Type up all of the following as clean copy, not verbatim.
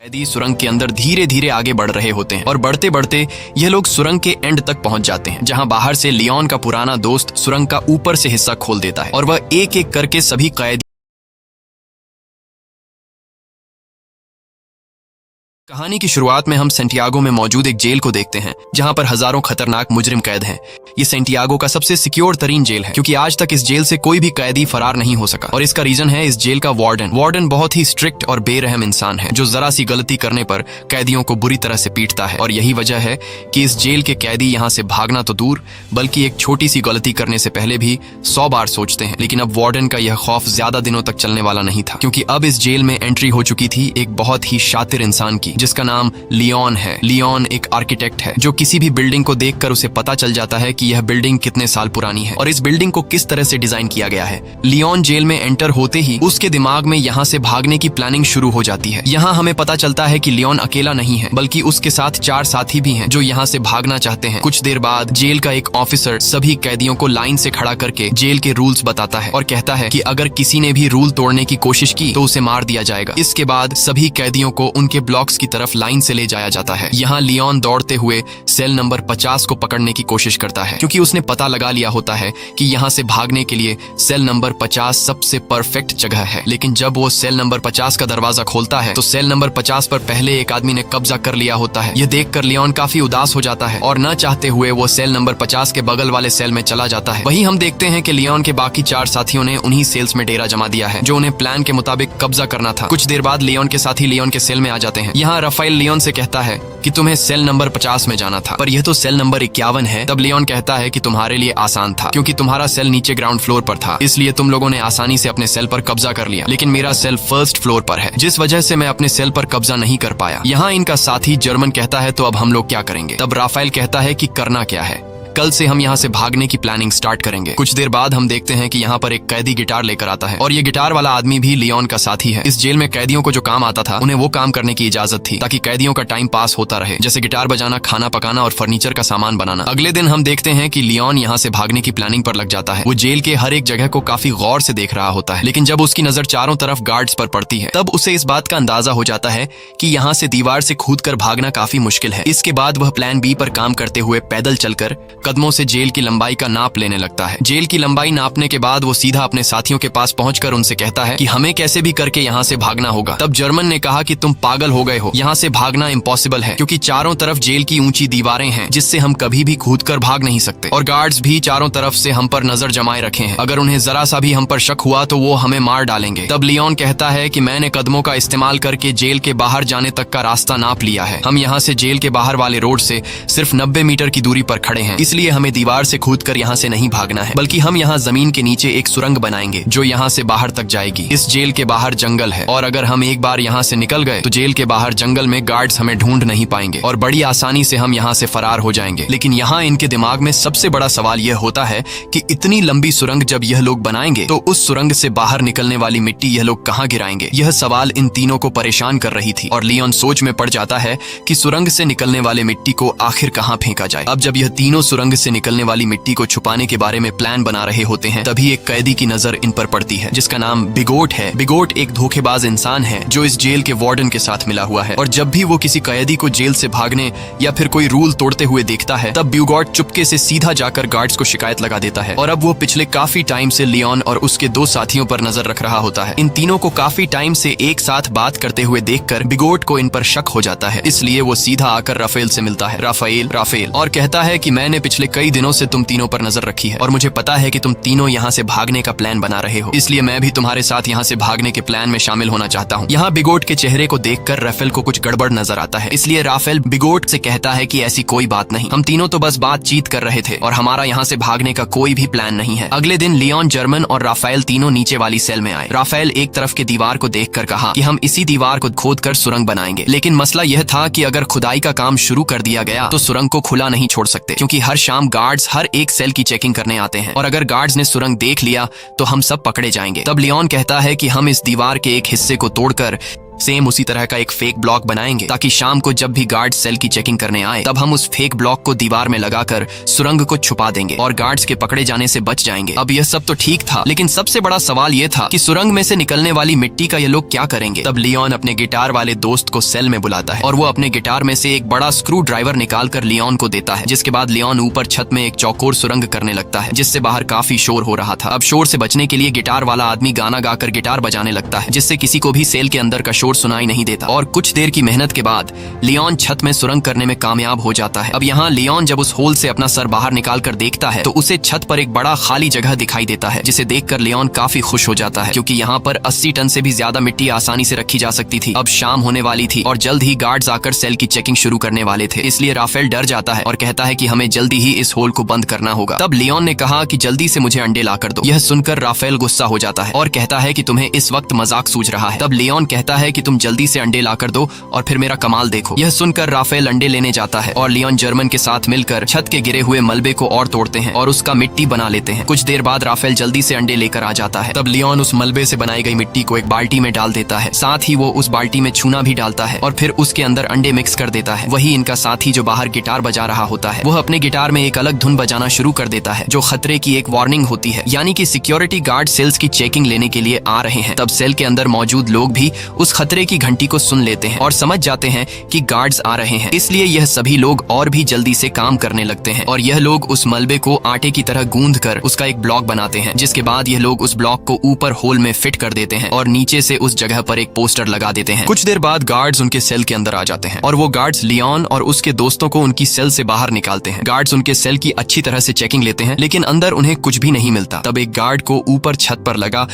कैदी सुरंग के अंदर धीरे धीरे आगे बढ़ रहे होते हैं और बढ़ते बढ़ते यह लोग सुरंग के एंड तक पहुंच जाते हैं, जहां बाहर से लियोन का पुराना दोस्त सुरंग का ऊपर से हिस्सा खोल देता है और वह एक एक करके सभी कैदी। कहानी की शुरुआत में हम सेंटियागो में मौजूद एक जेल को देखते हैं, जहां पर हजारों खतरनाक मुजरिम कैद हैं। ये सेंटियागो का सबसे सिक्योर तरीन जेल है, क्योंकि आज तक इस जेल से कोई भी कैदी फरार नहीं हो सका। और इसका रीजन है इस जेल का वार्डन बहुत ही स्ट्रिक्ट और बेरहम इंसान है, जो जरा सी गलती करने पर कैदियों को बुरी तरह से पीटता है। और यही वजह है कि इस जेल के कैदी यहाँ से भागना तो दूर, बल्कि एक छोटी सी गलती करने से पहले भी 100 बार सोचते हैं। लेकिन अब वार्डन का यह खौफ ज्यादा दिनों तक चलने वाला नहीं था, क्योंकि अब इस जेल में एंट्री हो चुकी थी एक बहुत ही शातिर इंसान की, जिसका नाम लियोन है। लियोन एक आर्किटेक्ट है, जो किसी भी बिल्डिंग को देखकर उसे पता चल जाता है कि यह बिल्डिंग कितने साल पुरानी है और इस बिल्डिंग को किस तरह से डिजाइन किया गया है। लियोन जेल में एंटर होते ही उसके दिमाग में यहाँ से भागने की प्लानिंग शुरू हो जाती है। यहाँ हमें पता चलता है कि लियोन अकेला नहीं है, बल्कि उसके साथ 4 साथी भी हैं, जो यहाँ से भागना चाहते हैं। कुछ देर बाद जेल का एक ऑफिसर सभी कैदियों को लाइन से खड़ा करके जेल के रूल्स बताता है और कहता है कि अगर किसी ने भी रूल तोड़ने की कोशिश की तो उसे मार दिया जाएगा। इसके बाद सभी कैदियों को उनके ब्लॉक्स की तरफ लाइन से ले जाया जाता है। यहाँ लियोन दौड़ते हुए सेल नंबर 50 को पकड़ने की कोशिश करता है, क्योंकि उसने पता लगा लिया होता है कि यहाँ से भागने के लिए सेल नंबर 50 सबसे परफेक्ट जगह है। लेकिन जब वो सेल नंबर 50 का दरवाजा खोलता है तो सेल नंबर 50 पर पहले एक आदमी ने कब्जा कर लिया होता है। यह देखकर लियोन काफी उदास हो जाता है और न चाहते हुए वो सेल नंबर 50 के बगल वाले सेल में चला जाता है। वहीं हम देखते हैं कि लियोन के बाकी 4 साथियों ने उन्हीं सेल्स में डेरा जमा दिया है, जो उन्हें प्लान के मुताबिक कब्जा करना था। कुछ देर बाद लियोन के साथी लियोन के सेल में आ जाते हैं। यहाँ राफेल लियोन से कहता है कि तुम्हें सेल नंबर 50 में जाना था, पर यह तो सेल नंबर 51 है। तब लियोन कहता है कि तुम्हारे लिए आसान था, क्योंकि तुम्हारा सेल नीचे ग्राउंड फ्लोर पर था, इसलिए तुम लोगों ने आसानी से अपने सेल पर कब्जा कर लिया। लेकिन मेरा सेल फर्स्ट फ्लोर पर है, जिस वजह से मैं अपने सेल पर कब्जा नहीं कर पाया। यहाँ इनका साथी जर्मन कहता है तो अब हम लोग क्या करेंगे? तब राफेल कहता है कि करना क्या है, कल से हम यहाँ से भागने की प्लानिंग स्टार्ट करेंगे। कुछ देर बाद हम देखते हैं कि यहाँ पर एक कैदी गिटार लेकर आता है और ये गिटार वाला आदमी भी लियोन का साथी है। इस जेल में कैदियों को जो काम आता था उन्हें वो काम करने की इजाजत थी, ताकि कैदियों का टाइम पास होता रहे, जैसे गिटार बजाना, खाना पकाना और फर्नीचर का सामान बनाना। अगले दिन हम देखते हैं कि लियोन यहाँ से भागने की प्लानिंग पर लग जाता है। वो जेल के हर एक जगह को काफी गौर से देख रहा होता है, लेकिन जब उसकी नजर चारों तरफ गार्ड्स पर पड़ती है तब उसे इस बात का अंदाजा हो जाता है कि यहाँ से दीवार से कूद कर भागना काफी मुश्किल है। इसके बाद वह प्लान बी पर काम करते हुए पैदल चलकर कदमों से जेल की लंबाई का नाप लेने लगता है। जेल की लंबाई नापने के बाद वो सीधा अपने साथियों के पास पहुंचकर उनसे कहता है कि हमें कैसे भी करके यहाँ से भागना होगा। तब जर्मन ने कहा कि तुम पागल हो गए हो, यहाँ से भागना इम्पॉसिबल है, क्योंकि चारों तरफ जेल की ऊंची दीवारें हैं, जिससे हम कभी भी कूदकर भाग नहीं सकते, और गार्ड्स भी चारों तरफ से हम पर नजर जमाए रखे हैं। अगर उन्हें जरा सा भी हम पर शक हुआ तो वो हमें मार डालेंगे। तब लियोन कहता है कि मैंने कदमों का इस्तेमाल करके जेल के बाहर जाने तक का रास्ता नाप लिया है। हम यहाँ से जेल के बाहर वाले रोड से सिर्फ 90 मीटर की दूरी पर खड़े हैं, इसलिए हमें दीवार से कूदकर यहाँ से नहीं भागना है, बल्कि हम यहाँ जमीन के नीचे एक सुरंग बनाएंगे जो यहाँ से बाहर तक जाएगी। इस जेल के बाहर जंगल है, और अगर हम एक बार यहाँ से निकल गए तो जेल के बाहर जंगल में गार्ड्स हमें ढूंढ नहीं पाएंगे और बड़ी आसानी से हम यहाँ से फरार हो जाएंगे। लेकिन यहाँ इनके दिमाग में सबसे बड़ा सवाल यह होता है कि इतनी लंबी सुरंग जब यह लोग बनाएंगे तो उस सुरंग से बाहर निकलने वाली मिट्टी यह लोग कहाँ गिराएंगे? यह सवाल इन तीनों को परेशान कर रही थी और लियोन सोच में पड़ जाता है कि सुरंग से निकलने वाले मिट्टी को आखिर कहाँ फेंका जाए। अब जब यह तीनों सुरंग से निकलने वाली मिट्टी को छुपाने के बारे में प्लान बना रहे होते हैं, तभी एक कैदी की नजर इन पर पड़ती है, जिसका नाम बिगोट है। बिगोट एक धोखेबाज इंसान है जो इस जेल के वार्डन के साथ मिला हुआ है, और जब भी वो किसी कैदी को जेल से भागने या फिर कोई रूल तोड़ते हुए देखता है, तब बिगोट चुपके से सीधा जाकर गार्ड्स को शिकायत लगा देता है। और अब वो पिछले काफी टाइम से लियोन और उसके 2 साथियों पर नजर रख रहा होता है। इन तीनों को काफी टाइम से एक साथ बात करते हुए देखकर बिगोट को इन पर शक हो जाता है, इसलिए वो सीधा आकर राफेल से मिलता है, राफेल और कहता है कि मैंने पिछले कई दिनों से तुम तीनों पर नजर रखी है और मुझे पता है कि तुम तीनों यहाँ से भागने का प्लान बना रहे हो, इसलिए मैं भी तुम्हारे साथ यहाँ से भागने के प्लान में शामिल होना चाहता हूँ। यहाँ बिगोट के चेहरे को देखकर राफेल को कुछ गड़बड़ नजर आता है, इसलिए राफेल बिगोट से कहता है कि ऐसी कोई बात नहीं, हम तीनों तो बस बातचीत कर रहे थे और हमारा यहाँ से भागने का कोई भी प्लान नहीं है। अगले दिन लियोन, जर्मन और राफेल तीनों नीचे वाली सेल में आए। राफेल एक तरफ के दीवार को देखकर कहा कि हम इसी दीवार को खोदकर सुरंग बनाएंगे, लेकिन मसला यह था कि अगर खुदाई का काम शुरू कर दिया गया तो सुरंग को खुला नहीं छोड़ सकते, क्योंकि हर शाम गार्ड्स हर एक सेल की चेकिंग करने आते हैं, और अगर गार्ड्स ने सुरंग देख लिया तो हम सब पकड़े जाएंगे। तब लियोन कहता है कि हम इस दीवार के एक हिस्से को तोड़कर सेम उसी तरह का एक फेक ब्लॉक बनाएंगे ताकि शाम को जब भी गार्ड सेल की चेकिंग करने आए तब हम उस फेक ब्लॉक को दीवार में लगाकर सुरंग को छुपा देंगे और गार्ड्स के पकड़े जाने से बच जाएंगे। अब यह सब तो ठीक था, लेकिन सबसे बड़ा सवाल यह था कि सुरंग में से निकलने वाली मिट्टी का ये लोग क्या करेंगे। तब लियोन अपने गिटार वाले दोस्त को सेल में बुलाता है और वो अपने गिटार में से एक बड़ा स्क्रू ड्राइवर निकाल कर लियोन को देता है, जिसके बाद लियोन ऊपर छत में एक चौकोर सुरंग करने लगता है जिससे बाहर काफी शोर हो रहा था। अब शोर से बचने के लिए गिटार वाला आदमी गाना गाकर गिटार बजाने लगता है जिससे किसी को भी सेल के अंदर का शोर सुनाई नहीं देता और कुछ देर की मेहनत के बाद लियोन छत में सुरंग करने में कामयाब हो जाता है। अब यहाँ लियोन जब उस होल से अपना सर बाहर निकाल कर देखता है तो उसे छत पर एक बड़ा खाली जगह दिखाई देता है, जिसे देखकर लियोन काफी खुश हो जाता है क्योंकि यहाँ पर 80 टन से भी ज्यादा मिट्टी आसानी से रखी जा सकती थी। अब शाम होने वाली थी और जल्द ही गार्ड्स आकर सेल की चेकिंग शुरू करने वाले थे, इसलिए राफेल डर जाता है और कहता है कि हमें जल्दी ही इस होल को बंद करना होगा। तब लियोन ने कहा कि जल्दी से मुझे अंडे लाकर दो। यह सुनकर राफेल गुस्सा हो जाता है और कहता है कि तुम्हें इस वक्त मजाक सूझ रहा है। तब लियोन कहता है कि तुम जल्दी से अंडे लाकर दो और फिर मेरा कमाल देखो। यह सुनकर राफेल अंडे लेने जाता है और लियोन जर्मन के साथ मिलकर छत के गिरे हुए मलबे को और तोड़ते हैं और उसका मिट्टी बना लेते हैं। कुछ देर बाद राफेल जल्दी से अंडे लेकर आ जाता है। तब लियोन उस मलबे से बनाई गई मिट्टी को एक बाल्टी में डाल देता है, साथ ही वो उस बाल्टी में चूना भी डालता है और फिर उसके अंदर अंडे मिक्स कर देता है। वही इनका साथी जो बाहर गिटार बजा रहा होता है वह अपने गिटार में एक अलग धुन बजाना शुरू कर देता है जो खतरे की एक वार्निंग होती है, यानी कि सिक्योरिटी गार्ड सेल्स की चेकिंग लेने के लिए आ रहे हैं। तब सेल के अंदर मौजूद लोग भी उस खतरे की घंटी को सुन लेते हैं और समझ जाते हैं कि गार्ड्स आ रहे हैं, इसलिए यह सभी लोग और भी जल्दी से काम करने लगते हैं और यह लोग उस मलबे को आटे की तरह गूंद कर उसका एक ब्लॉक बनाते हैं, जिसके बाद यह लोग उस ब्लॉक को ऊपर होल में फिट कर देते हैं और नीचे से उस जगह पर एक पोस्टर लगा देते हैं। कुछ देर बाद गार्ड्स उनके सेल के अंदर आ जाते हैं और वो गार्ड्स लियोन और उसके दोस्तों को उनकी सेल से बाहर निकालते हैं। गार्ड्स उनके सेल की अच्छी तरह से चेकिंग लेते हैं लेकिन अंदर उन्हें कुछ भी नहीं मिलता। तब एक गार्ड को ऊपर छत पर लगा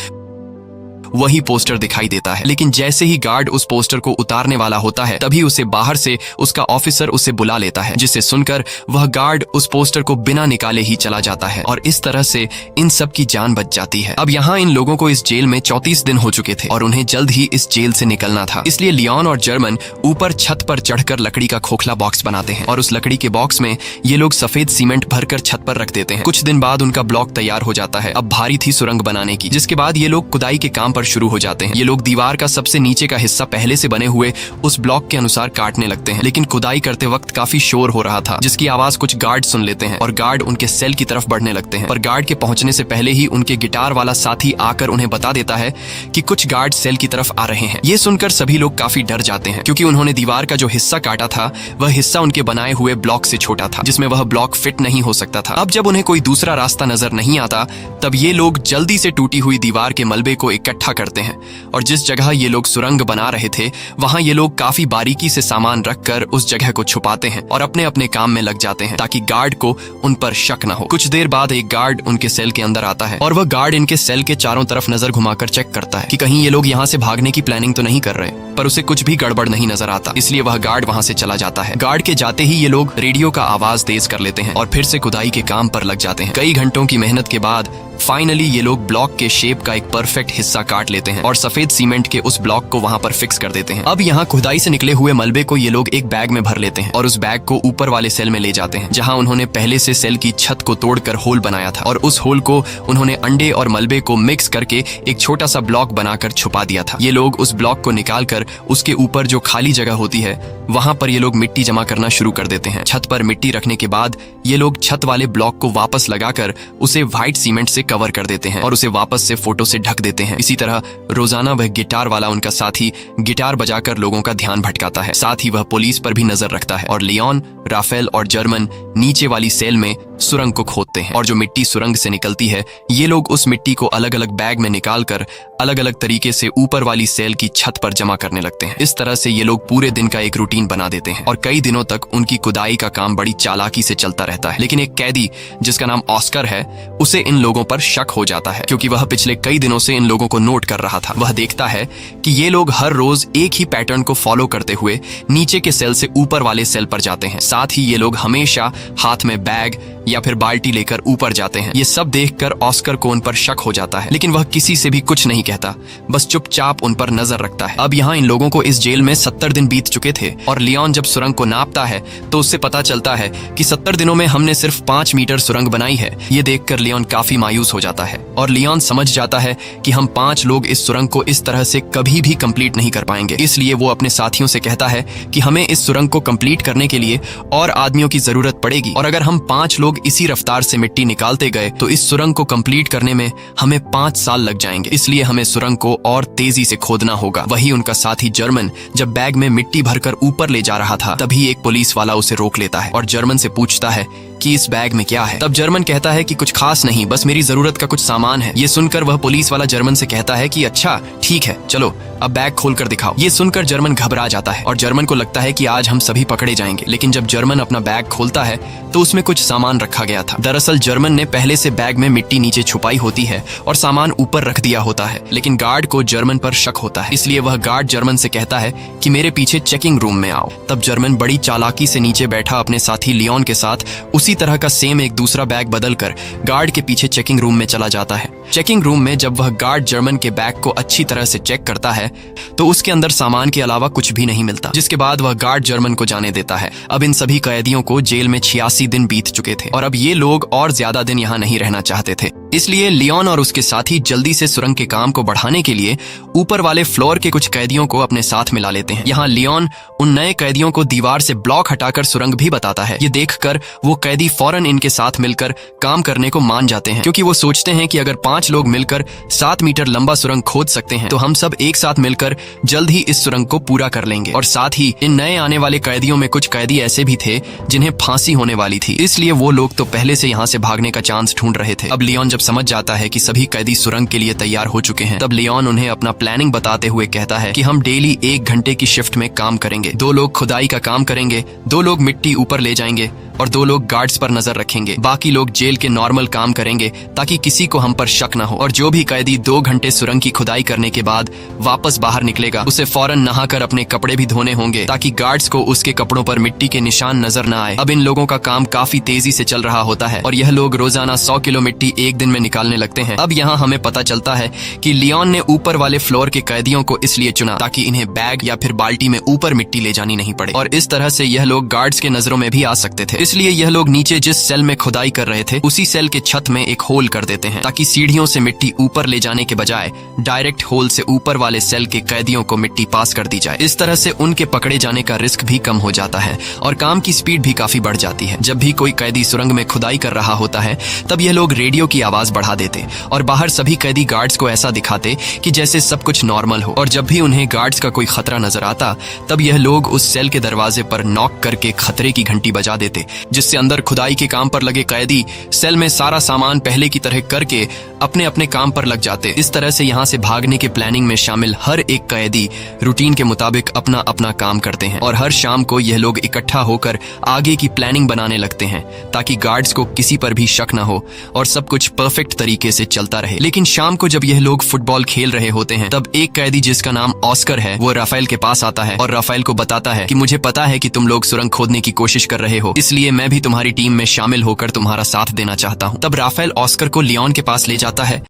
वही पोस्टर दिखाई देता है, लेकिन जैसे ही गार्ड उस पोस्टर को उतारने वाला होता है तभी उसे बाहर से उसका ऑफिसर उसे बुला लेता है, जिसे सुनकर वह गार्ड उस पोस्टर को बिना निकाले ही चला जाता है और इस तरह से इन सब की जान बच जाती है। अब यहाँ इन लोगों को इस जेल में 34 दिन हो चुके थे और उन्हें जल्द ही इस जेल से निकलना था, इसलिए लियोन और जर्मन ऊपर छत पर चढ़कर लकड़ी का खोखला बॉक्स बनाते हैं और उस लकड़ी के बॉक्स में ये लोग सफेद सीमेंट भरकर छत पर रख देते हैं। कुछ दिन बाद उनका ब्लॉक तैयार हो जाता है। अब भारी थी सुरंग बनाने की, जिसके बाद ये लोग खुदाई के काम पर शुरू हो जाते हैं। ये लोग दीवार का सबसे नीचे का हिस्सा पहले से बने हुए उस ब्लॉक के अनुसार काटने लगते हैं, लेकिन खुदाई करते वक्त काफी शोर हो रहा था जिसकी आवाज कुछ गार्ड सुन लेते हैं और गार्ड उनके सेल की तरफ बढ़ने लगते हैं। पर गार्ड के पहुंचने से पहले ही उनके गिटार वाला साथी आकर उन्हें बता देता है कि कुछ गार्ड सेल की तरफ आ रहे हैं। ये सुनकर सभी लोग काफी डर जाते हैं क्योंकि उन्होंने दीवार का जो हिस्सा काटा था वह हिस्सा उनके बनाए हुए ब्लॉक से छोटा था, जिसमें वह ब्लॉक फिट नहीं हो सकता था। अब जब उन्हें कोई दूसरा रास्ता नजर नहीं आता तब ये लोग जल्दी से टूटी हुई दीवार के मलबे को इकट्ठा करते हैं और जिस जगह ये लोग सुरंग बना रहे थे वहां ये लोग काफी बारीकी से सामान रखकर उस जगह को छुपाते हैं और अपने अपने काम में लग जाते हैं ताकि गार्ड को उन पर शक न हो। कुछ देर बाद एक गार्ड उनके सेल के अंदर आता है और वह गार्ड इनके सेल के चारों तरफ नजर घुमाकर चेक करता है कि कहीं ये लोग यहाँ से भागने की प्लानिंग तो नहीं कर रहे, पर उसे कुछ भी गड़बड़ नहीं नजर आता, इसलिए वह गार्ड वहां से चला जाता है। गार्ड के जाते ही ये लोग रेडियो का आवाज तेज कर लेते हैं और फिर से खुदाई के काम पर लग जाते हैं। कई घंटों की मेहनत के बाद फाइनली ये लोग ब्लॉक के शेप का एक परफेक्ट हिस्सा काट लेते हैं और सफेद सीमेंट के उस ब्लॉक को वहां पर फिक्स कर देते हैं। अब यहाँ खुदाई से निकले हुए मलबे को ये लोग एक बैग में भर लेते हैं और उस बैग को ऊपर वाले सेल में ले जाते हैं जहां उन्होंने पहले से सेल की छत को तोड़कर होल बनाया था और उस होल को उन्होंने अंडे और मलबे को मिक्स करके एक छोटा सा ब्लॉक बनाकर छुपा दिया था। ये लोग उस ब्लॉक को निकालकर उसके ऊपर जो खाली जगह होती है वहां पर ये लोग मिट्टी जमा करना शुरू कर देते हैं। छत पर मिट्टी रखने के बाद ये लोग छत वाले ब्लॉक को वापस लगाकर उसे व्हाइट सीमेंट से कवर कर देते हैं और उसे वापस से फोटो से ढक देते हैं। इसी तरह रोजाना वह गिटार वाला उनका साथी गिटार बजाकर लोगों का ध्यान भटकाता है, साथ ही वह पुलिस पर भी नजर रखता है और लियोन, राफेल और जर्मन नीचे वाली सेल में सुरंग को खोदते हैं और जो मिट्टी सुरंग से निकलती है ये लोग उस मिट्टी को अलग अलग बैग में निकालकर अलग अलग तरीके से ऊपर वाली सेल की छत पर जमा करने लगते हैं। इस तरह से ये लोग पूरे दिन का एक रूटीन बना देते हैं और कई दिनों तक उनकी खुदाई का काम बड़ी चालाकी से चलता रहता है। लेकिन एक कैदी जिसका नाम ऑस्कर है उसे इन लोगों पर शक हो जाता है क्योंकि वह पिछले कई दिनों से इन लोगों को नोट कर रहा था। वह देखता है कि ये लोग हर रोज एक ही पैटर्न को फॉलो करते हुए नीचे के सेल से ऊपर वाले सेल पर जाते हैं। साथ ही ये लोग हमेशा हाथ में बैग या फिर बाल्टी लेकर ऊपर जाते हैं। ये सब देखकर ऑस्कर को उन पर शक हो जाता है, लेकिन वह किसी से भी कुछ नहीं कहता, बस चुपचाप उन पर नजर रखता है। अब यहाँ इन लोगों को इस जेल में 70 दिन बीत चुके थे और लियोन जब सुरंग को नापता है तो उससे पता चलता है कि 70 दिनों में हमने सिर्फ 5 मीटर सुरंग बनाई है। ये देखकर लियोन काफी मायूस हो जाता है और लियोन समझ जाता है कि हम 5 लोग इस सुरंग को इस तरह से कभी भी कंप्लीट नहीं कर पाएंगे। इसलिए वो अपने साथियों से कहता है कि हमें इस सुरंग को कंप्लीट करने के लिए और आदमियों की जरूरत पड़ेगी, और अगर हम 5 लोग इसी रफ्तार से मिट्टी निकालते गए तो इस सुरंग को कंप्लीट करने में हमें 5 साल लग जाएंगे। इसलिए हमें सुरंग को और तेजी से खोदना होगा। वही उनका साथी जर्मन जब बैग में मिट्टी भरकर ऊपर ले जा रहा था, तभी एक पुलिस वाला उसे रोक लेता है और जर्मन से पूछता है कि इस बैग में क्या है। तब जर्मन कहता है कि कुछ खास नहीं, बस मेरी जरूरत का कुछ सामान है। ये सुनकर वह पुलिस वाला जर्मन से कहता है कि अच्छा ठीक है, चलो अब बैग खोलकर दिखाओ। ये सुनकर जर्मन घबरा जाता है और जर्मन को लगता है कि आज हम सभी पकड़े जाएंगे। लेकिन जब जर्मन अपना बैग खोलता है तो उसमें कुछ सामान रखा गया था। दरअसल जर्मन ने पहले से बैग में मिट्टी नीचे छुपाई होती है और सामान ऊपर रख दिया होता है, लेकिन गार्ड को जर्मन पर शक होता है। इसलिए वह गार्ड जर्मन से कहता है कि मेरे पीछे चेकिंग रूम में आओ। तब जर्मन बड़ी चालाकी से नीचे बैठा अपने साथी लियोन के साथ उसी तरह का सेम एक दूसरा बैग बदलकर गार्ड के पीछे चेकिंग रूम में चला जाता है। चेकिंग रूम में जब वह गार्ड जर्मन के बैग को अच्छी तरह से चेक करता है तो उसके अंदर सामान के अलावा कुछ भी नहीं मिलता, जिसके बाद वह गार्ड जर्मन को जाने देता है। अब इन सभी कैदियों को जेल में 86 दिन बीत चुके थे और अब ये लोग और ज्यादा दिन यहाँ नहीं रहना चाहते थे। इसलिए लियोन और उसके साथी जल्दी से सुरंग के काम को बढ़ाने के लिए ऊपर वाले फ्लोर के कुछ कैदियों को अपने साथ मिला लेते हैं। यहाँ लियोन उन नए कैदियों को दीवार से ब्लॉक हटाकर सुरंग भी बताता है। ये देखकर वो कैदी फौरन इनके साथ मिलकर काम करने को मान जाते हैं, क्योंकि वो सोचते हैं कि अगर 5 लोग मिलकर 7 मीटर लंबा सुरंग खोद सकते हैं तो हम सब एक साथ मिलकर जल्द ही इस सुरंग को पूरा कर लेंगे। और साथ ही इन नए आने वाले कैदियों में कुछ कैदी ऐसे भी थे जिन्हें फांसी होने वाली थी, इसलिए वो लोग तो पहले से यहाँ से भागने का चांस ढूंढ रहे थे। अब लियोन जब समझ जाता है कि सभी कैदी सुरंग के लिए तैयार हो चुके हैं, तब लियोन उन्हें अपना प्लानिंग बताते हुए कहता है कि हम डेली 1 घंटे की शिफ्ट में काम करेंगे। 2 लोग खुदाई का काम करेंगे, 2 लोग मिट्टी ऊपर ले जाएंगे और 2 लोग गार्ड्स पर नजर रखेंगे। बाकी लोग जेल के नॉर्मल काम करेंगे ताकि किसी को हम पर शक न हो। और जो भी कैदी 2 घंटे सुरंग की खुदाई करने के बाद वापस बाहर निकलेगा उसे फौरन नहाकर अपने कपड़े भी धोने होंगे ताकि गार्ड्स को उसके कपड़ों पर मिट्टी के निशान नजर न आए। अब इन लोगों का काम काफी तेजी से चल रहा होता है और यह लोग रोजाना 100 किलो मिट्टी एक दिन में निकालने लगते हैं। अब यहाँ हमें पता चलता है कि लियोन ने ऊपर वाले फ्लोर के कैदियों को इसलिए चुना ताकि इन्हें बैग या फिर बाल्टी में ऊपर मिट्टी ले जानी नहीं पड़े, और इस तरह से यह लोग गार्ड्स के नजरों में भी आ सकते थे। इसलिए यह लोग नीचे जिस सेल में खुदाई कर रहे थे उसी सेल के छत में एक होल कर देते हैं ताकि सीढ़ियों से मिट्टी ऊपर ले जाने के बजाय डायरेक्ट होल से ऊपर वाले सेल के कैदियों को मिट्टी पास कर दी जाए। इस तरह से उनके पकड़े जाने का रिस्क भी कम हो जाता है और काम की स्पीड भी काफी बढ़ जाती है। जब भी कोई कैदी सुरंग में खुदाई कर रहा होता है तब यह लोग रेडियो की आवाज बढ़ा देते और बाहर सभी कैदी गार्ड्स को ऐसा दिखाते कि जैसे सब कुछ नॉर्मल हो। और जब भी उन्हें गार्ड्स का कोई खतरा नजर आता तब यह लोग उस सेल के दरवाजे पर नॉक करके खतरे की घंटी बजा देते, जिससे अंदर खुदाई के काम पर लगे कैदी सेल में सारा सामान पहले की तरह करके अपने अपने काम पर लग जाते। इस तरह से यहाँ से भागने के प्लानिंग में शामिल हर एक कैदी रूटीन के मुताबिक अपना अपना काम करते हैं और हर शाम को यह लोग इकट्ठा होकर आगे की प्लानिंग बनाने लगते हैं ताकि गार्ड्स को किसी पर भी शक न हो और सब कुछ परफेक्ट तरीके से चलता रहे। लेकिन शाम को जब यह लोग फुटबॉल खेल रहे होते हैं तब एक कैदी जिसका नाम ऑस्कर है वो राफेल के पास आता है और राफेल को बताता है कि मुझे पता है कि तुम लोग सुरंग खोदने की कोशिश कर रहे हो, इसलिए मैं भी तुम्हारी टीम में शामिल होकर तुम्हारा साथ देना चाहता हूँ। तब राफेल ऑस्कर को लियोन के पास ले जाता है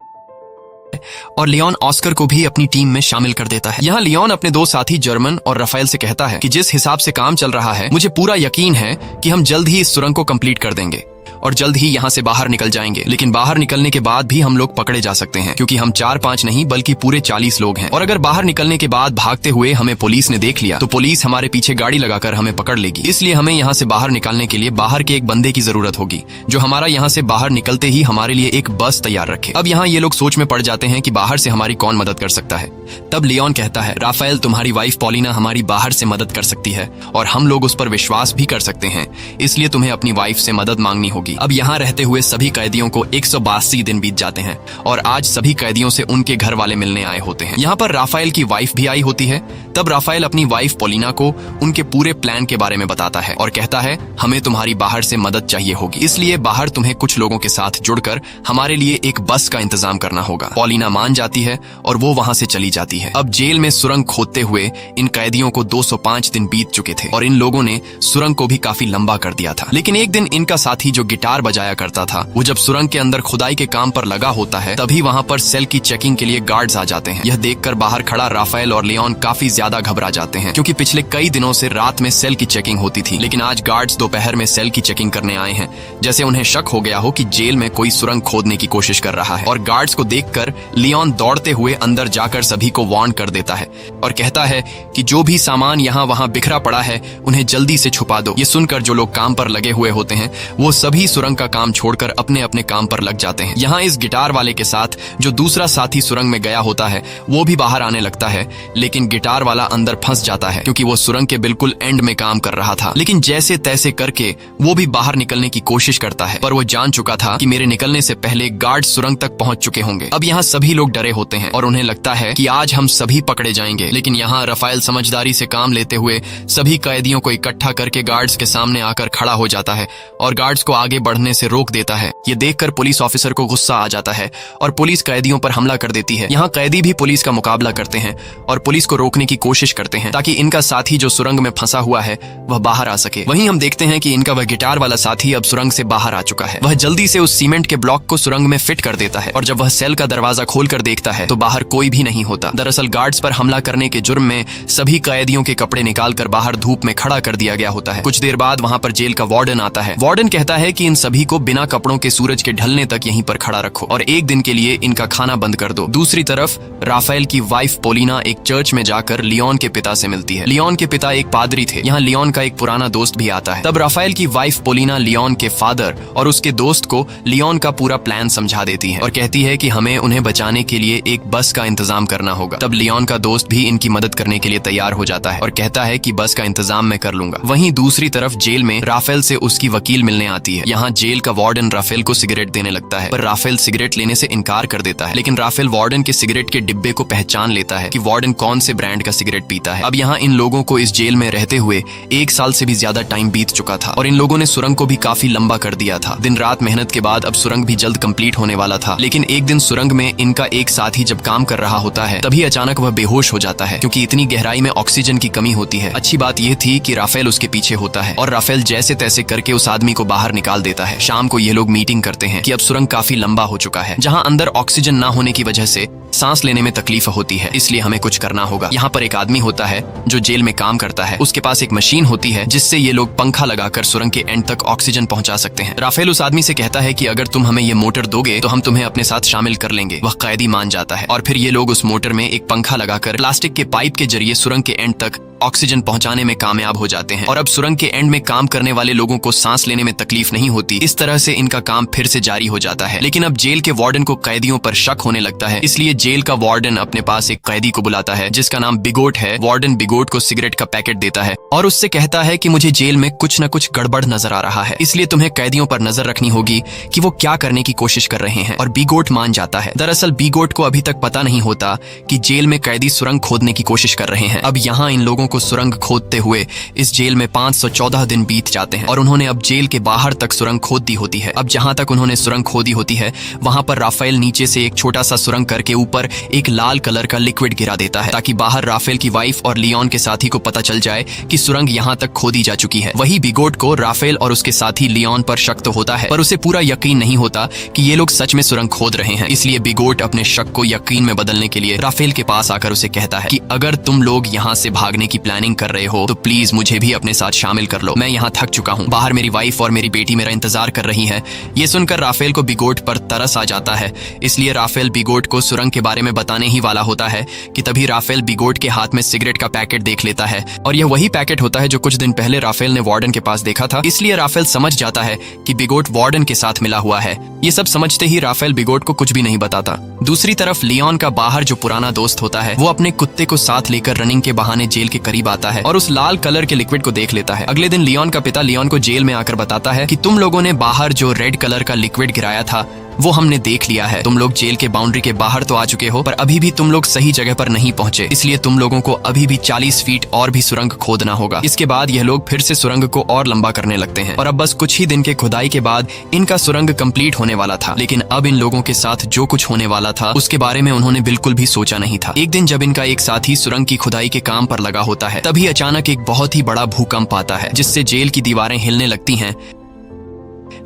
और लियोन ऑस्कर को भी अपनी टीम में शामिल कर देता है। यहाँ लियोन अपने 2 साथी जर्मन और राफेल से कहता है कि जिस हिसाब से काम चल रहा है मुझे पूरा यकीन है कि हम जल्द ही इस सुरंग को कंप्लीट कर देंगे और जल्द ही यहाँ से बाहर निकल जाएंगे। लेकिन बाहर निकलने के बाद भी हम लोग पकड़े जा सकते हैं क्योंकि हम 4-5 नहीं बल्कि पूरे 40 लोग हैं, और अगर बाहर निकलने के बाद भागते हुए हमें पुलिस ने देख लिया तो पुलिस हमारे पीछे गाड़ी लगाकर हमें पकड़ लेगी। इसलिए हमें यहाँ से बाहर निकालने के लिए बाहर के एक बंदे की जरूरत होगी जो हमारा यहाँ से बाहर निकलते ही हमारे लिए एक बस तैयार रखे। अब यहाँ ये लोग सोच में पड़ जाते हैं कि बाहर से हमारी कौन मदद कर सकता है। तब लियोन कहता है राफेल तुम्हारी वाइफ पॉलिना हमारी बाहर से मदद कर सकती है और हम लोग उस पर विश्वास भी कर सकते हैं, इसलिए तुम्हें अपनी वाइफ से मदद मांगनी होगी। अब यहाँ रहते हुए सभी कैदियों को 182 दिन बीत जाते हैं और आज सभी कैदियों से उनके घर वाले मिलने आए होते हैं। यहाँ पर राफेल की वाइफ भी आई होती है। तब राफेल अपनी वाइफ पॉलिना को उनके पूरे प्लान के बारे में बताता है और कहता है हमें तुम्हारी बाहर से मदद चाहिए होगी, इसलिए बाहर तुम्हें कुछ लोगों के साथ जुड़कर हमारे लिए एक बस का इंतजाम करना होगा। पॉलिना मान जाती है और वो वहाँ से चली जाती है। अब जेल में सुरंग खोदते हुए इन कैदियों को 205 दिन बीत चुके थे और इन लोगों ने सुरंग को भी काफी लंबा कर दिया था। लेकिन एक दिन इनका साथी जो जो गिटार बजाया करता था, वो जब सुरंग के अंदर खुदाई के काम पर लगा होता है तभी वहाँ पर सेल की चेकिंग के लिए गार्ड्स आ जाते हैं। यह देखकर बाहर खड़ा राफेल और लियोन काफी ज्यादा घबरा जाते हैं, क्योंकि पिछले कई दिनों से रात में सेल की चेकिंग होती थी, लेकिन आज गार्ड्स दोपहर में सेल की चेकिंग करने आए हैं, जैसे उन्हें शक हो गया हो कि जेल में कोई सुरंग खोदने की कोशिश कर रहा है। और गार्ड्स को देखकर लियोन दौड़ते हुए अंदर जाकर सभी को वार्न कर देता है और कहता है कि जो भी सामान यहाँ वहाँ बिखरा पड़ा है उन्हें जल्दी से छुपा दो। ये सुनकर जो लोग काम पर लगे हुए होते हैं वो सभी सुरंग का काम छोड़कर अपने अपने काम पर लग जाते हैं। यहाँ इस गिटार वाले के साथ जो दूसरा साथी सुरंग में गया होता है वो भी बाहर आने लगता है, लेकिन गिटार वाला अंदर फंस जाता है क्योंकि वो सुरंग के बिल्कुल एंड में काम कर रहा था। लेकिन जैसे तैसे करके वो भी बाहर निकलने की कोशिश करता है, पर वो जान चुका था कि मेरे निकलने से पहले गार्ड सुरंग तक पहुंच चुके होंगे। अब यहाँ सभी लोग डरे होते हैं और उन्हें लगता है कि आज हम सभी पकड़े जाएंगे। लेकिन यहाँ राफेल समझदारी से काम लेते हुए सभी कैदियों को इकट्ठा करके गार्ड्स के सामने आकर खड़ा हो जाता है और गार्ड्स को आगे बढ़ने से रोक देता है। ये देखकर पुलिस ऑफिसर को गुस्सा आ जाता है और पुलिस कैदियों पर हमला कर देती है। यहाँ कैदी भी पुलिस का मुकाबला करते हैं और पुलिस को रोकने की कोशिश करते हैं ताकि इनका साथी जो सुरंग में फंसा हुआ है वह बाहर आ सके। वहीं हम देखते हैं कि इनका वह गिटार वाला साथी अब सुरंग से बाहर आ चुका है। वह जल्दी से उस सीमेंट के ब्लॉक को सुरंग में फिट कर देता है और जब वह सेल का दरवाजा खोलकर देखता है तो बाहर कोई भी नहीं होता। दरअसल गार्ड्स पर हमला करने के जुर्म में सभी कैदियों के कपड़े निकालकर बाहर धूप में खड़ा कर दिया गया होता है। कुछ देर बाद वहाँ पर जेल का वार्डन आता है। वार्डन कहता है कि इन सभी को बिना कपड़ों के सूरज के ढलने तक यहीं पर खड़ा रखो और एक दिन के लिए इनका खाना बंद कर दो। दूसरी तरफ राफेल की वाइफ पोलिना एक चर्च में जाकर लियोन के पिता से मिलती है। लियोन के पिता एक पादरी थे। यहाँ लियोन का एक पुराना दोस्त भी आता है। तब राफेल की वाइफ पोलिना लियोन के फादर और उसके दोस्त को लियोन का पूरा प्लान समझा देती है और कहती है कि हमें उन्हें बचाने के लिए एक बस का इंतजाम करना होगा। तब लियोन का दोस्त भी इनकी मदद करने के लिए तैयार हो जाता है और कहता है कि बस का इंतजाम मैं कर लूंगा। वहीं दूसरी तरफ जेल में राफेल से उसकी वकील मिलने आती है। यहाँ जेल का वार्डन राफेल को सिगरेट देने लगता है, पर राफेल सिगरेट लेने से इनकार कर देता है। लेकिन राफेल वार्डन के सिगरेट के डिब्बे को पहचान लेता है कि वार्डन कौन से ब्रांड का सिगरेट पीता है। अब यहाँ इन लोगों को इस जेल में रहते हुए 1 साल से भी ज्यादा टाइम बीत चुका था और इन लोगों ने सुरंग को भी काफी लंबा कर दिया था। दिन रात मेहनत के बाद अब सुरंग भी जल्द कंप्लीट होने वाला था। लेकिन एक दिन सुरंग में इनका एक साथी जब काम कर रहा होता है तभी अचानक वह बेहोश हो जाता है क्योंकि इतनी गहराई में ऑक्सीजन की कमी होती है। अच्छी बात यह थी कि राफेल उसके पीछे होता है और राफेल जैसे तैसे करके उस आदमी को बाहर निकाल देता है। शाम को ये लोग मीटिंग करते हैं कि अब सुरंग काफी लंबा हो चुका है, जहाँ अंदर ऑक्सीजन ना होने की वजह से सांस लेने में तकलीफ होती है, इसलिए हमें कुछ करना होगा। यहाँ पर एक आदमी होता है जो जेल में काम करता है। उसके पास एक मशीन होती है जिससे ये लोग पंखा लगाकर सुरंग के एंड तक ऑक्सीजन पहुंचा सकते हैं। राफेल उस आदमी से कहता है कि अगर तुम हमें ये मोटर दोगे तो हम तुम्हें अपने साथ शामिल कर लेंगे। वह कैदी मान जाता है और फिर ये लोग उस मोटर में एक पंखा लगाकर प्लास्टिक के पाइप के जरिए सुरंग के एंड तक ऑक्सीजन पहुंचाने में कामयाब हो जाते हैं और अब सुरंग के एंड में काम करने वाले लोगों को सांस लेने में तकलीफ नहीं होती। इस तरह से इनका काम फिर से जारी हो जाता है। लेकिन अब जेल के वार्डन को कैदियों पर शक होने लगता है, इसलिए जेल का वार्डन अपने पास एक कैदी को बुलाता है जिसका नाम बिगोट है। वार्डन बिगोट को सिगरेट का पैकेट देता है और उससे कहता है कि मुझे जेल में कुछ न कुछ गड़बड़ नजर आ रहा है, इसलिए तुम्हें कैदियों पर नजर रखनी होगी कि वो क्या करने की कोशिश कर रहे हैं। और बिगोट मान जाता है। दरअसल बिगोट को अभी तक पता नहीं होता कि जेल में कैदी सुरंग खोदने की कोशिश कर रहे हैं। अब यहाँ इन लोगों को सुरंग खोदते हुए इस जेल में 514 दिन बीत जाते हैं और उन्होंने अब जेल के बाहर तक सुरंग खोद दी होती है। अब जहां तक उन्होंने सुरंग खोदी होती है वहां पर राफेल नीचे से एक छोटा सा सुरंग करके ऊपर एक लाल कलर का लिक्विड गिरा देता है ताकि बाहर राफेल की वाइफ और लियोन के साथी को पता चल जाए कि सुरंग यहां तक खोदी जा चुकी है। वही बिगोट को राफेल और उसके साथी लियोन पर शक तो होता है, पर उसे पूरा यकीन नहीं होता कि ये लोग सच में सुरंग खोद रहे हैं। इसलिए बिगोट अपने शक को यकीन में बदलने के लिए राफेल के पास आकर उसे कहता है कि अगर तुम लोग यहाँ से भागने की प्लानिंग कर रहे हो तो प्लीज मुझे भी अपने साथ शामिल कर लो। मैं यहाँ थक चुका हूँ। बाहर मेरी वाइफ और मेरी बेटी मेरा इंतजार कर रही है। ये सुनकर राफेल को बिगोट पर तरस आ जाता है, इसलिए राफेल बिगोट को सुरंग के बारे में बताने ही वाला होता है कि तभी राफेल बिगोट के हाथ में सिगरेट का पैकेट देख लेता है और यह वही पैकेट होता है जो कुछ दिन पहले राफेल ने वार्डन के पास देखा था। इसलिए राफेल समझ जाता है कि बिगोट वार्डन के साथ मिला हुआ है। ये सब समझते ही राफेल बिगोट को कुछ भी नहीं बताता। दूसरी तरफ लियोन का बाहर जो पुराना दोस्त होता है वो अपने कुत्ते को साथ लेकर रनिंग के बहाने जेल के करीब आता है और उस लाल कलर के लिक्विड को देख लेता है। अगले दिन लियोन का पिता लियोन को जेल में आकर बताता है कि तुम लोगों ने बाहर जो रेड कलर का लिक्विड गिराया था वो हमने देख लिया है। तुम लोग जेल के बाउंड्री के बाहर तो आ चुके हो, पर अभी भी तुम लोग सही जगह पर नहीं पहुंचे, इसलिए तुम लोगों को अभी भी 40 फीट और भी सुरंग खोदना होगा। इसके बाद यह लोग फिर से सुरंग को और लंबा करने लगते हैं और अब बस कुछ ही दिन के खुदाई के बाद इनका सुरंग कंप्लीट होने वाला था। लेकिन अब इन लोगों के साथ जो कुछ होने वाला था उसके बारे में उन्होंने बिल्कुल भी सोचा नहीं था। एक दिन जब इनका एक साथी सुरंग की खुदाई के काम पर लगा होता है तभी अचानक एक बहुत ही बड़ा भूकंप आता है जिससे जेल की दीवारें हिलने लगती हैं।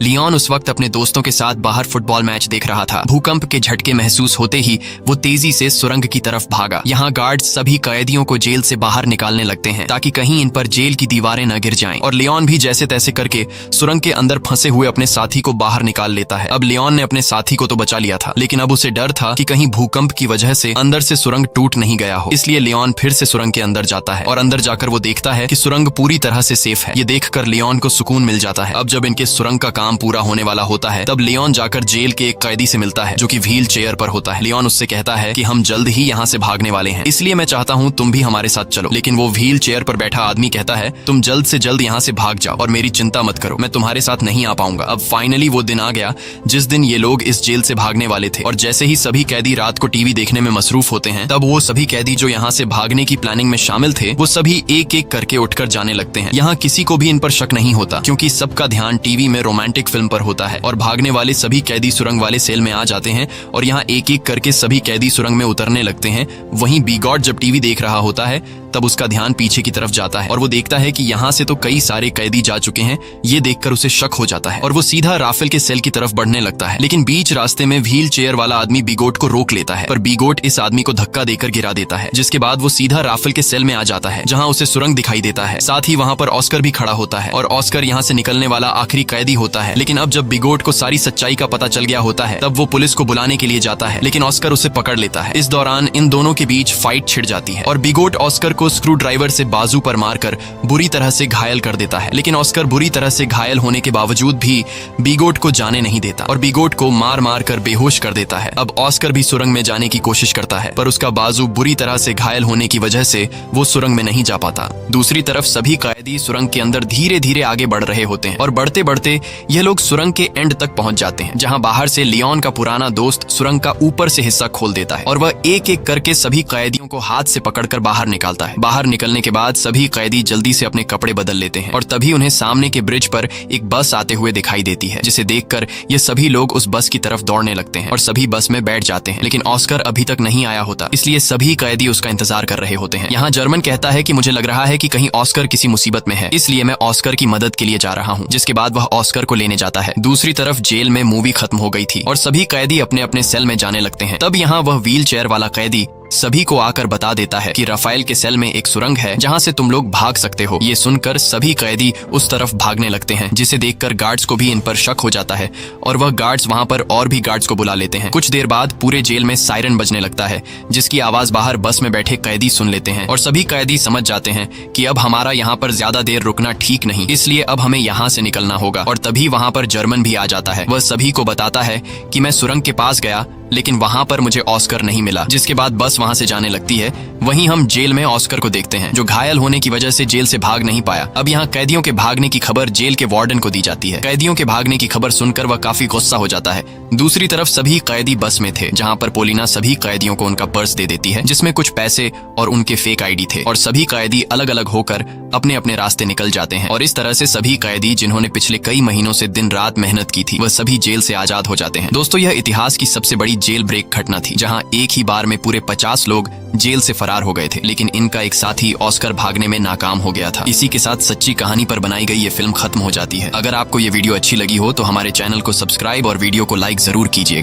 लियोन उस वक्त अपने दोस्तों के साथ बाहर फुटबॉल मैच देख रहा था। भूकंप के झटके महसूस होते ही वो तेजी से सुरंग की तरफ भागा। यहाँ गार्ड सभी कैदियों को जेल से बाहर निकालने लगते हैं ताकि कहीं इन पर जेल की दीवारें न गिर जाएं। और लियोन भी जैसे तैसे करके सुरंग के अंदर फंसे हुए अपने साथी को बाहर निकाल लेता है। अब लियोन ने अपने साथी को तो बचा लिया था, लेकिन अब उसे डर था कि कहीं भूकंप की वजह से अंदर से सुरंग टूट नहीं गया हो। इसलिए लियोन फिर से सुरंग के अंदर जाता है और अंदर जाकर वो देखता है कि सुरंग पूरी तरह से सेफ है। ये देखकर लियोन को सुकून मिल जाता है। अब जब इनके सुरंग का काम पूरा होने वाला होता है, तब लियोन जाकर जेल के एक कैदी से मिलता है जो कि व्हील चेयर पर होता है। लियोन उससे कहता है कि हम जल्द ही यहाँ से भागने वाले हैं, इसलिए मैं चाहता हूँ तुम भी हमारे साथ चलो। लेकिन वो व्हील चेयर पर बैठा आदमी कहता है, तुम जल्द से जल्द यहाँ से भाग जाओ और मेरी चिंता मत करो, मैं तुम्हारे साथ नहीं आ पाऊंगा। अब फाइनली वो दिन आ गया जिस दिन ये लोग इस जेल से भागने वाले थे। और जैसे ही सभी कैदी रात को टीवी देखने में मसरूफ होते हैं, तब वो सभी कैदी जो यहाँ से भागने की प्लानिंग में शामिल थे, वो सभी एक एक करके उठकर जाने लगते हैं। यहाँ किसी को भी इन पर शक नहीं होता, क्योंकि सबका ध्यान टीवी में रोमांटिक फिल्म पर होता है। और भागने वाले सभी कैदी सुरंग वाले सेल में आ जाते हैं और यहाँ एक एक करके सभी कैदी सुरंग में उतरने लगते हैं। वहीं बीगॉट जब टीवी देख रहा होता है, तब उसका ध्यान पीछे की तरफ जाता है और वो देखता है कि यहाँ से तो कई सारे कैदी जा चुके हैं। ये देखकर उसे शक हो जाता है और वो सीधा राफेल के सेल की तरफ बढ़ने लगता है। लेकिन बीच रास्ते में व्हील चेयर वाला आदमी बीगोट को रोक लेता है, पर बीगोट इस आदमी को धक्का देकर गिरा देता है, जिसके बाद वो सीधा राफेल के सेल में आ जाता है, जहाँ उसे सुरंग दिखाई देता है। साथ ही वहाँ पर ऑस्कर भी खड़ा होता है और ऑस्कर यहाँ से निकलने वाला आखिरी कैदी होता है। लेकिन अब जब बीगोट को सारी सच्चाई का पता चल गया होता है, तब वो पुलिस को बुलाने के लिए जाता है, लेकिन ऑस्कर उसे पकड़ लेता है। इस दौरान इन दोनों के बीच फाइट छिड़ जाती है और बीगोट ऑस्कर को स्क्रू ड्राइवर से बाजू पर मारकर बुरी तरह से घायल कर देता है। लेकिन ऑस्कर बुरी तरह से घायल होने के बावजूद भी बीगोट को जाने नहीं देता और बीगोट को मार मार कर बेहोश कर देता है। अब ऑस्कर भी सुरंग में जाने की कोशिश करता है, पर उसका बाजू बुरी तरह से घायल होने की वजह से वो सुरंग में नहीं जा पाता। दूसरी तरफ सभी कैदी सुरंग के अंदर धीरे धीरे आगे बढ़ रहे होते हैं और बढ़ते बढ़ते यह लोग सुरंग के एंड तक पहुंच जाते हैं, जहां बाहर से लियोन का पुराना दोस्त सुरंग का ऊपर से हिस्सा खोल देता है और वह एक एक करके सभी कैदियों को हाथ से पकड़कर बाहर निकालता है। बाहर निकलने के बाद सभी कैदी जल्दी से अपने कपड़े बदल लेते हैं और तभी उन्हें सामने के ब्रिज पर एक बस आते हुए दिखाई देती है, जिसे देखकर ये सभी लोग उस बस की तरफ दौड़ने लगते हैं और सभी बस में बैठ जाते हैं। लेकिन ऑस्कर अभी तक नहीं आया होता, इसलिए सभी कैदी उसका इंतजार कर रहे होते हैं। यहाँ जर्मन कहता है कि मुझे लग रहा है कि कहीं ऑस्कर किसी मुसीबत में है, इसलिए मैं ऑस्कर की मदद के लिए जा रहा हूँ। जिसके बाद वह ऑस्कर को लेने जाता है। दूसरी तरफ जेल में मूवी खत्म हो गई थी और सभी कैदी अपने अपने सेल में जाने लगते हैं। तब यहाँ वह व्हील चेयर वाला कैदी सभी को आकर बता देता है कि राफेल के सेल में एक सुरंग है जहां से तुम लोग भाग सकते हो। ये सुनकर सभी कैदी उस तरफ भागने लगते हैं, जिसे देखकर गार्ड्स को भी इन पर शक हो जाता है और वह गार्ड्स वहां पर और भी गार्ड्स को बुला लेते हैं। कुछ देर बाद पूरे जेल में सायरन बजने लगता है, जिसकी आवाज बाहर बस में बैठे कैदी सुन लेते हैं और सभी कैदी समझ जाते हैं कि अब हमारा यहाँ पर ज्यादा देर रुकना ठीक नहीं, इसलिए अब हमें यहाँ से निकलना होगा। और तभी वहां पर जर्मन भी आ जाता है। वह सभी को बताता है कि मैं सुरंग के पास गया, लेकिन वहां पर मुझे ऑस्कर नहीं मिला। जिसके बाद बस वहां से जाने लगती है। वहीं हम जेल में ऑस्कर को देखते हैं, जो घायल होने की वजह से जेल से भाग नहीं पाया। अब यहाँ कैदियों के भागने की खबर जेल के वार्डन को दी जाती है। कैदियों के भागने की खबर सुनकर वह काफी गुस्सा हो जाता है। दूसरी तरफ सभी कैदी बस में थे, जहाँ पर पोलिना सभी कैदियों को उनका पर्स दे देती है, जिसमें कुछ पैसे और उनके फेक आईडी थे और सभी कैदी अलग अलग होकर अपने अपने रास्ते निकल जाते हैं। और इस तरह से सभी कैदी जिन्होंने पिछले कई महीनों से दिन रात मेहनत की थी, वह सभी जेल से आजाद हो जाते हैं। दोस्तों, यह इतिहास की सबसे बड़ी जेल ब्रेक घटना थी, जहां एक ही बार में पूरे 50 लोग जेल से फरार हो गए थे। लेकिन इनका एक साथी ऑस्कर भागने में नाकाम हो गया था। इसी के साथ सच्ची कहानी पर बनाई गई ये फिल्म खत्म हो जाती है। अगर आपको ये वीडियो अच्छी लगी हो तो हमारे चैनल को सब्सक्राइब और वीडियो को लाइक जरूर कीजिएगा।